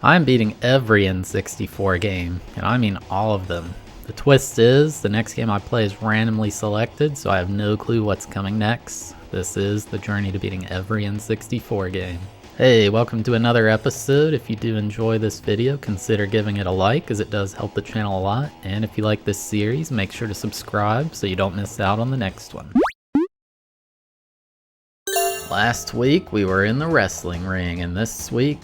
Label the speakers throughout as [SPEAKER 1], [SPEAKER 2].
[SPEAKER 1] I'm beating every N64 game, and I mean all of them. The twist is, the next game I play is randomly selected, so I have no clue what's coming next. This is the journey to beating every N64 game. Hey, welcome to another episode. If you do enjoy this video, consider giving it a like, as it does help the channel a lot. And if you like this series, make sure to subscribe so you don't miss out on the next one. Last week, we were in the wrestling ring, and this week,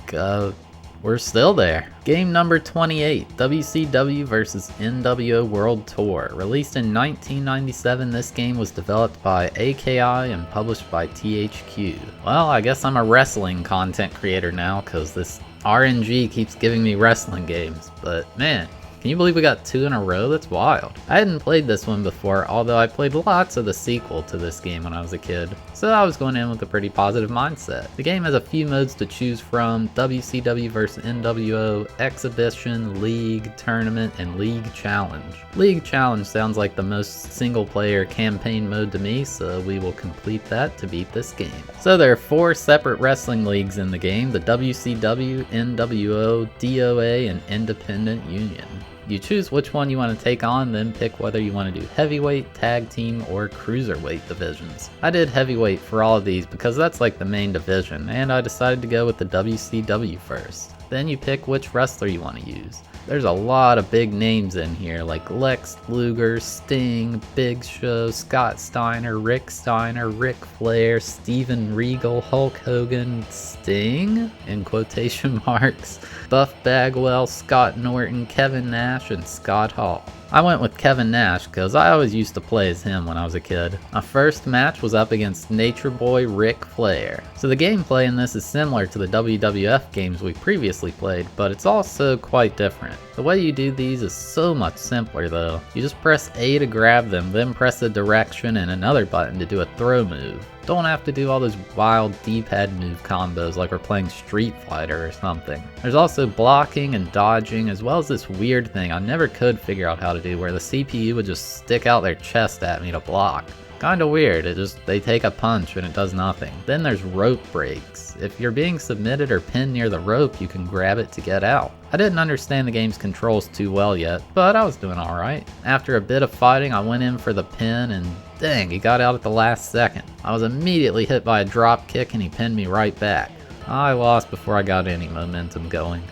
[SPEAKER 1] we're still there. Game number 28, WCW vs nWo World Tour. Released in 1997, this game was developed by AKI and published by THQ. Well, I guess I'm a wrestling content creator now, because this RNG keeps giving me wrestling games. But man, can you believe we got 2 in a row? That's wild. I hadn't played this one before, although I played lots of the sequel to this game when I was a kid, so I was going in with a pretty positive mindset. The game has a few modes to choose from: WCW vs nWo, Exhibition, League, Tournament, and League Challenge. League Challenge sounds like the most single-player campaign mode to me, so we will complete that to beat this game. So there are 4 separate wrestling leagues in the game: the WCW, nWo, DOA, and Independent Union. You choose which one you want to take on, then pick whether you want to do heavyweight, tag team, or cruiserweight divisions. I did heavyweight for all of these because that's like the main division, and I decided to go with the WCW first. Then you pick which wrestler you want to use. There's a lot of big names in here, like Lex Luger, Sting, Big Show, Scott Steiner, Rick Flair, Steven Regal, Hulk Hogan, Sting, in quotation marks, Buff Bagwell, Scott Norton, Kevin Nash, and Scott Hall. I went with Kevin Nash because I always used to play as him when I was a kid. My first match was up against Nature Boy Ric Flair. So the gameplay in this is similar to the WWF games we previously played, but it's also quite different. The way you do these is so much simpler though. You just press A to grab them, then press a direction and another button to do a throw move. Don't have to do all those wild D-pad move combos like we're playing Street Fighter or something. There's also blocking and dodging, as well as this weird thing I never could figure out how to do, where the CPU would just stick out their chest at me to block. Kinda weird, they take a punch and it does nothing. Then there's rope breaks. If you're being submitted or pinned near the rope, you can grab it to get out. I didn't understand the game's controls too well yet, but I was doing alright. After a bit of fighting, I went in for the pin and dang, he got out at the last second. I was immediately hit by a drop kick and he pinned me right back. I lost before I got any momentum going.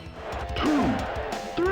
[SPEAKER 2] 2, 3.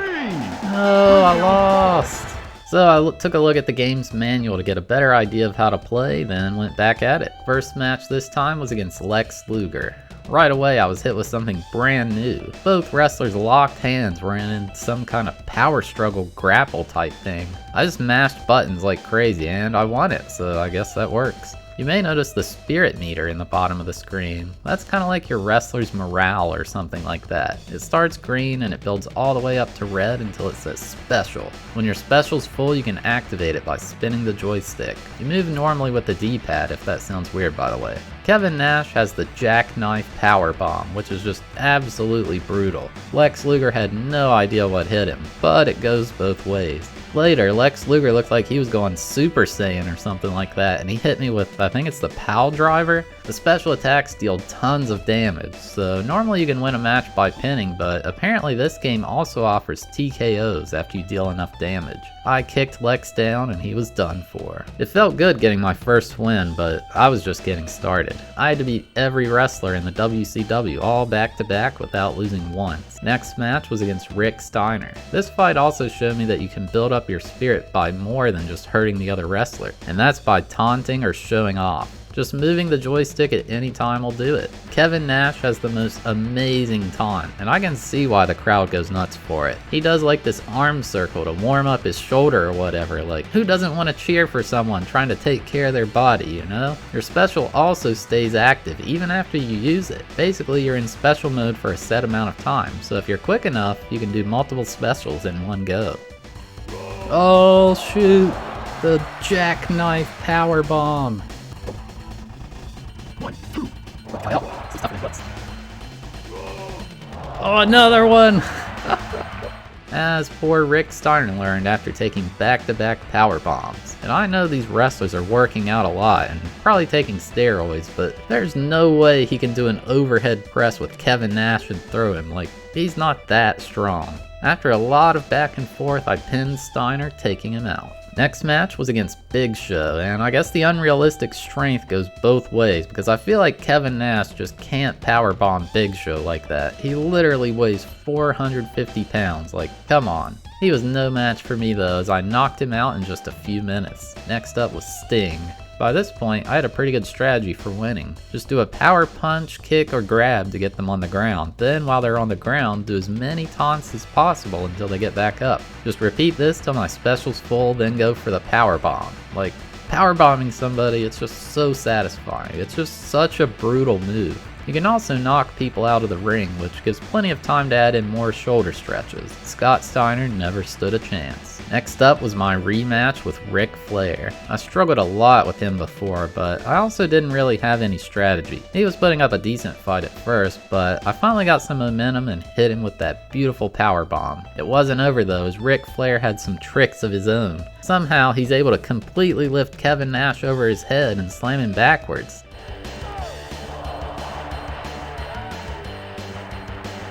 [SPEAKER 1] No, I lost. So I took a look at the game's manual to get a better idea of how to play, then went back at it. First match this time was against Lex Luger. Right away I was hit with something brand new. Both wrestlers locked hands, were in some kind of power struggle grapple type thing. I just mashed buttons like crazy and I won it, so I guess that works. You may notice the spirit meter in the bottom of the screen. That's kind of like your wrestler's morale or something like that. It starts green and it builds all the way up to red until it says special. When your special's full, you can activate it by spinning the joystick. You move normally with the D-pad, if that sounds weird by the way. Kevin Nash has the jackknife power bomb, which is just absolutely brutal. Lex Luger had no idea what hit him, but it goes both ways. Later, Lex Luger looked like he was going Super Saiyan or something like that, and he hit me with, I think it's the Pal Driver. The special attacks deal tons of damage, so normally you can win a match by pinning, but apparently this game also offers TKOs after you deal enough damage. I kicked Lex down and he was done for. It felt good getting my first win, but I was just getting started. I had to beat every wrestler in the WCW all back to back without losing once. Next match was against Rick Steiner. This fight also showed me that you can build up your spirit by more than just hurting the other wrestler, and that's by taunting or showing off. Just moving the joystick at any time will do it. Kevin Nash has the most amazing taunt, and I can see why the crowd goes nuts for it. He does like this arm circle to warm up his shoulder or whatever. Like, who doesn't want to cheer for someone trying to take care of their body, you know? Your special also stays active even after you use it. Basically, you're in special mode for a set amount of time, so if you're quick enough, you can do multiple specials in one go. Oh shoot, the jackknife power bomb.
[SPEAKER 2] 1, 2.
[SPEAKER 1] Oh, another one! As poor Rick Steiner learned after taking back-to-back power bombs. And I know these wrestlers are working out a lot and probably taking steroids, but there's no way he can do an overhead press with Kevin Nash and throw him. Like, He's not that strong. After a lot of back and forth, I pinned Steiner, taking him out. Next match was against Big Show, and I guess the unrealistic strength goes both ways because I feel like Kevin Nash just can't powerbomb Big Show like that. He literally weighs 450 pounds, like come on. He was no match for me though, as I knocked him out in just a few minutes. Next up was Sting. By this point, I had a pretty good strategy for winning. Just do a power punch, kick, or grab to get them on the ground. Then while they're on the ground, do as many taunts as possible until they get back up. Just repeat this till my special's full, then go for the power bomb. Like, power bombing somebody, it's just so satisfying. It's just such a brutal move. You can also knock people out of the ring, which gives plenty of time to add in more shoulder stretches. Scott Steiner never stood a chance. Next up was my rematch with Ric Flair. I struggled a lot with him before, but I also didn't really have any strategy. He was putting up a decent fight at first, but I finally got some momentum and hit him with that beautiful power bomb. It wasn't over though, as Ric Flair had some tricks of his own. Somehow he's able to completely lift Kevin Nash over his head and slam him backwards.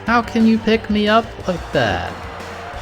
[SPEAKER 1] How can you pick me up like that?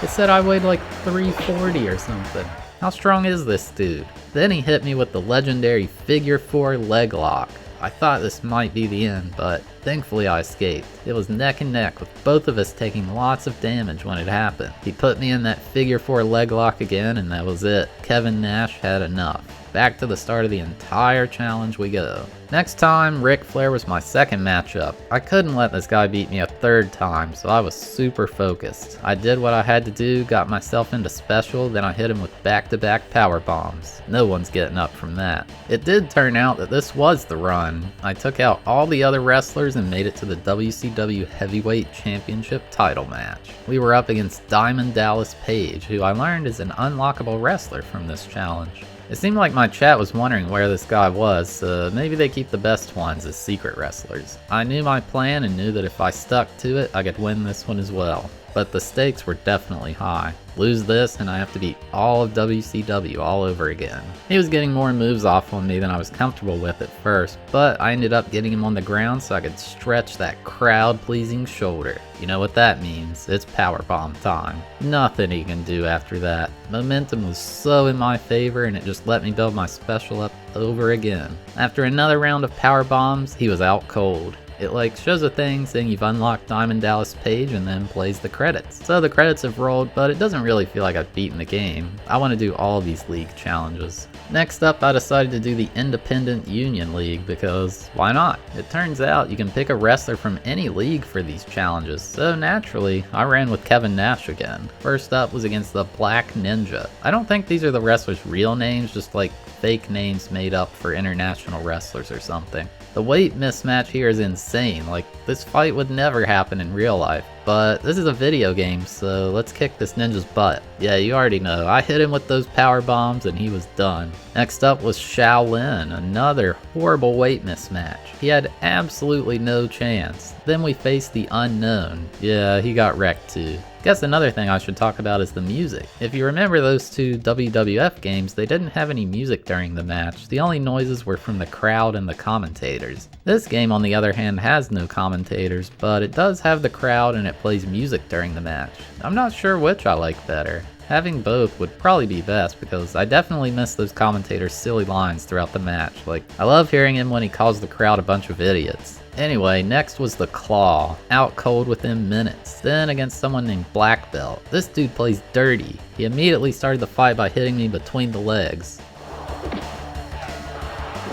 [SPEAKER 1] It said I weighed like 340 or something. How strong is this dude? Then he hit me with the legendary figure 4 leg lock. I thought this might be the end, but thankfully I escaped. It was neck and neck with both of us taking lots of damage when it happened. He put me in that figure 4 leg lock again and that was it. Kevin Nash had enough. Back to the start of the entire challenge we go. Next time, Ric Flair was my second matchup. I couldn't let this guy beat me a third time, so I was super focused. I did what I had to do, got myself into special, then I hit him with back-to-back power bombs. No one's getting up from that. It did turn out that this was the run. I took out all the other wrestlers and made it to the WCW Heavyweight Championship title match. We were up against Diamond Dallas Page, who I learned is an unlockable wrestler from this challenge. It seemed like my chat was wondering where this guy was, so maybe they keep the best ones as secret wrestlers. I knew my plan and knew that if I stuck to it, I could win this one as well. But the stakes were definitely high. Lose this and I have to beat all of WCW all over again. He was getting more moves off on me than I was comfortable with at first, but I ended up getting him on the ground so I could stretch that crowd-pleasing shoulder. You know what that means, it's powerbomb time. Nothing he can do after that. Momentum was so in my favor and it just let me build my special up over again. After another round of power bombs, he was out cold. It like shows a thing saying you've unlocked Diamond Dallas Page and then plays the credits. So the credits have rolled, but it doesn't really feel like I've beaten the game. I want to do all these league challenges. Next up, I decided to do the Independent Union League because why not? It turns out you can pick a wrestler from any league for these challenges, so naturally, I ran with Kevin Nash again. First up was against the Black Ninja. I don't think these are the wrestlers' real names, just like fake names made up for international wrestlers or something. The weight mismatch here is insane, like this fight would never happen in real life. But this is a video game, so let's kick this ninja's butt. Yeah, you already know, I hit him with those power bombs and he was done. Next up was Shaolin, another horrible weight mismatch. He had absolutely no chance. Then we faced the Unknown. Yeah, he got wrecked too. Guess another thing I should talk about is the music. If you remember those two WWF games, they didn't have any music during the match. The only noises were from the crowd and the commentators. This game, on the other hand, has no commentators, but it does have the crowd and it plays music during the match. I'm not sure which I like better. Having both would probably be best because I definitely miss those commentators' silly lines throughout the match. Like, I love hearing him when he calls the crowd a bunch of idiots. Anyway, next was the Claw, out cold within minutes. Then against someone named Black Belt. This dude plays dirty. He immediately started the fight by hitting me between the legs.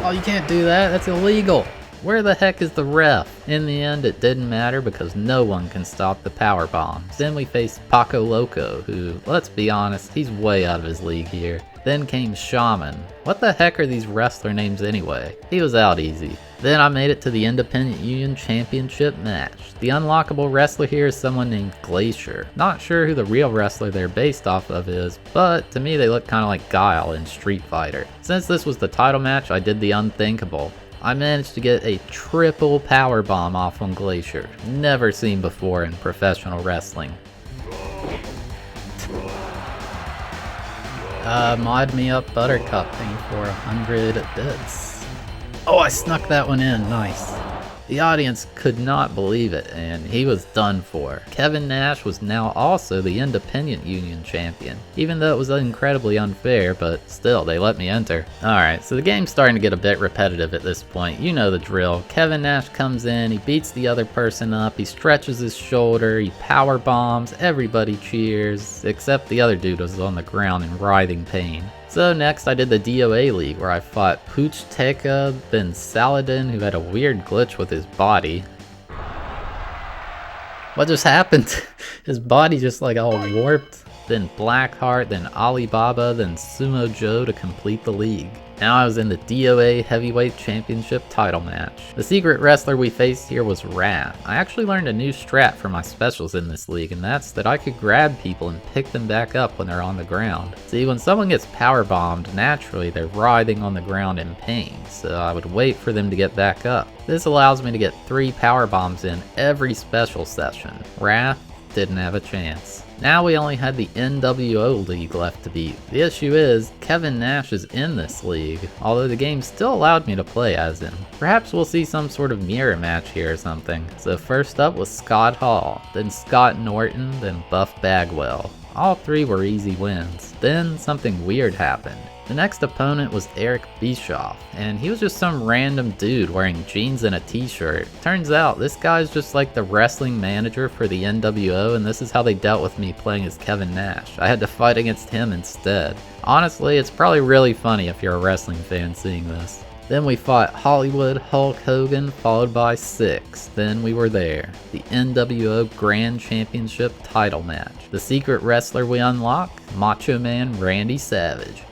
[SPEAKER 1] Oh, you can't do that, that's illegal. Where the heck is the ref? In the end, it didn't matter because no one can stop the power bombs. Then we faced Paco Loco, who, let's be honest, he's way out of his league here. Then came Shaman. What the heck are these wrestler names anyway? He was out easy. Then I made it to the Independent Union Championship match. The unlockable wrestler here is someone named Glacier. Not sure who the real wrestler they're based off of is, but to me they look kinda like Guile in Street Fighter. Since this was the title match, I did the unthinkable. I managed to get a triple power bomb off on Glacier. Never seen before in professional wrestling. Mod me up Buttercup thing for 100 bits. Oh, I snuck that one in, nice. The audience could not believe it, and he was done for. Kevin Nash was now also the Independent Union Champion, even though it was incredibly unfair, but still, they let me enter. Alright, so the game's starting to get a bit repetitive at this point. You know the drill. Kevin Nash comes in, he beats the other person up, he stretches his shoulder, he power bombs, everybody cheers, except the other dude was on the ground in writhing pain. So next I did the Doa League, where I fought Pooch Teka, then Saladin, who had a weird glitch with his body. What just happened? His body just like all warped. Then Blackheart, then Alibaba, then Sumo Joe to complete the league. Now I was in the DOA Heavyweight Championship title match. The secret wrestler we faced here was Wrath. I actually learned a new strat for my specials in this league, and that's that I could grab people and pick them back up when they're on the ground. See, when someone gets power bombed, naturally they're writhing on the ground in pain, so I would wait for them to get back up. This allows me to get 3 power bombs in every special session. Wrath didn't have a chance. Now we only had the nWo League left to beat. The issue is, Kevin Nash is in this league, although the game still allowed me to play as him. Perhaps we'll see some sort of mirror match here or something. So first up was Scott Hall, then Scott Norton, then Buff Bagwell. All 3 were easy wins. Then something weird happened. The next opponent was Eric Bischoff, and he was just some random dude wearing jeans and a t-shirt. Turns out, this guy's just like the wrestling manager for the nWo, and this is how they dealt with me playing as Kevin Nash. I had to fight against him instead. Honestly, it's probably really funny if you're a wrestling fan seeing this. Then we fought Hollywood Hulk Hogan, followed by Six. Then we were there. The nWo Grand Championship title match. The secret wrestler we unlock? Macho Man Randy Savage.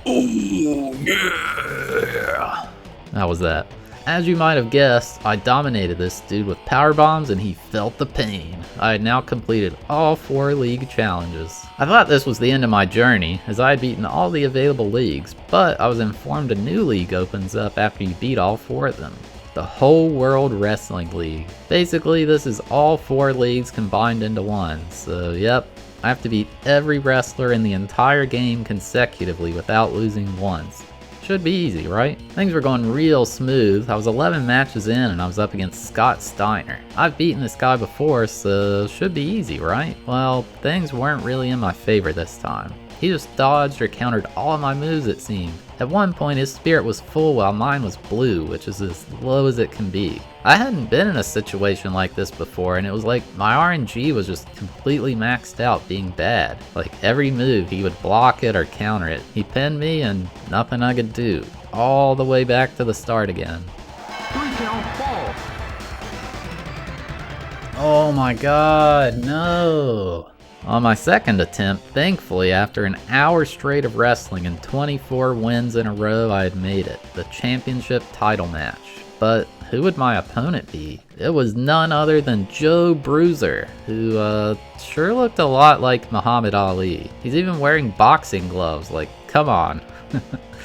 [SPEAKER 1] Oh yeah! That was that. As you might have guessed, I dominated this dude with power bombs and he felt the pain. I had now completed all 4 league challenges. I thought this was the end of my journey, as I had beaten all the available leagues, but I was informed a new league opens up after you beat all 4 of them. The Whole World Wrestling League. Basically, this is all 4 leagues combined into one, so yep. I have to beat every wrestler in the entire game consecutively without losing once. Should be easy, right? Things were going real smooth. I was 11 matches in and I was up against Scott Steiner. I've beaten this guy before, so should be easy, right? Well, things weren't really in my favor this time. He just dodged or countered all of my moves, it seemed. At one point his spirit was full while mine was blue, which is as low as it can be. I hadn't been in a situation like this before, and it was like my RNG was just completely maxed out being bad. Like every move he would block it or counter it. He pinned me and nothing I could do. All the way back to the start again.
[SPEAKER 2] 3 count fall.
[SPEAKER 1] Oh my god, no! On my second attempt, thankfully, after an hour straight of wrestling and 24 wins in a row, I had made it. The championship title match. But who would my opponent be? It was none other than Joe Bruiser, who sure looked a lot like Muhammad Ali. He's even wearing boxing gloves, like, come on.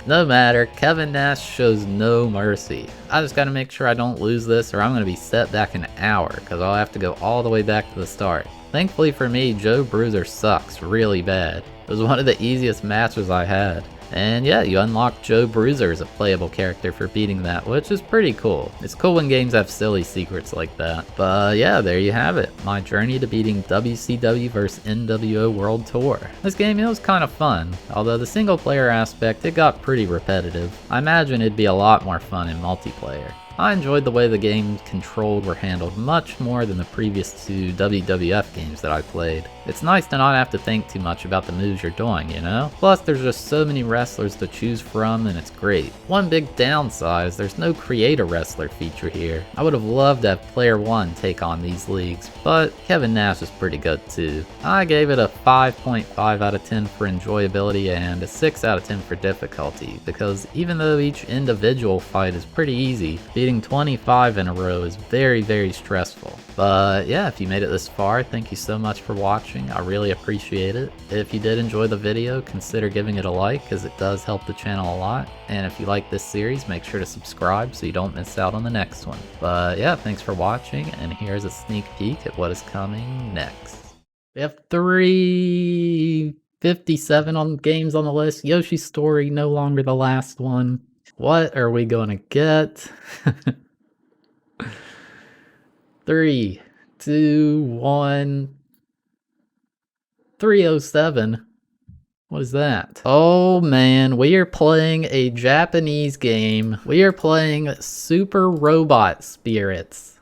[SPEAKER 1] No matter, Kevin Nash shows no mercy. I just gotta make sure I don't lose this or I'm gonna be set back an hour, because I'll have to go all the way back to the start. Thankfully for me, Joe Bruiser sucks really bad. It was one of the easiest matches I had. And yeah, you unlock Joe Bruiser as a playable character for beating that, which is pretty cool. It's cool when games have silly secrets like that. But yeah, there you have it. My journey to beating WCW vs nWo World Tour. This game, it was kind of fun, although the single player aspect, it got pretty repetitive. I imagine it'd be a lot more fun in multiplayer. I enjoyed the way the games controlled were handled much more than the previous 2 WWF games that I played. It's nice to not have to think too much about the moves you're doing, you know? Plus there's just so many wrestlers to choose from and it's great. One big downside is there's no create a wrestler feature here. I would have loved to have Player 1 take on these leagues, but Kevin Nash is pretty good too. I gave it a 5.5 out of 10 for enjoyability and a 6 out of 10 for difficulty, because even though each individual fight is pretty easy, beating 25 in a row is very, very stressful. But yeah, if you made it this far, thank you so much for watching. I really appreciate it. If you did enjoy the video, consider giving it a like, as it does help the channel a lot. And if you like this series, make sure to subscribe so you don't miss out on the next one. But yeah, thanks for watching, and here's a sneak peek at what is coming next. We have 357 on games on the list. Yoshi's Story, no longer the last one. What are we gonna get? 3, 2, 1. 307. What is that? Oh man, we are playing a Japanese game. We are playing Super Robot Spirits.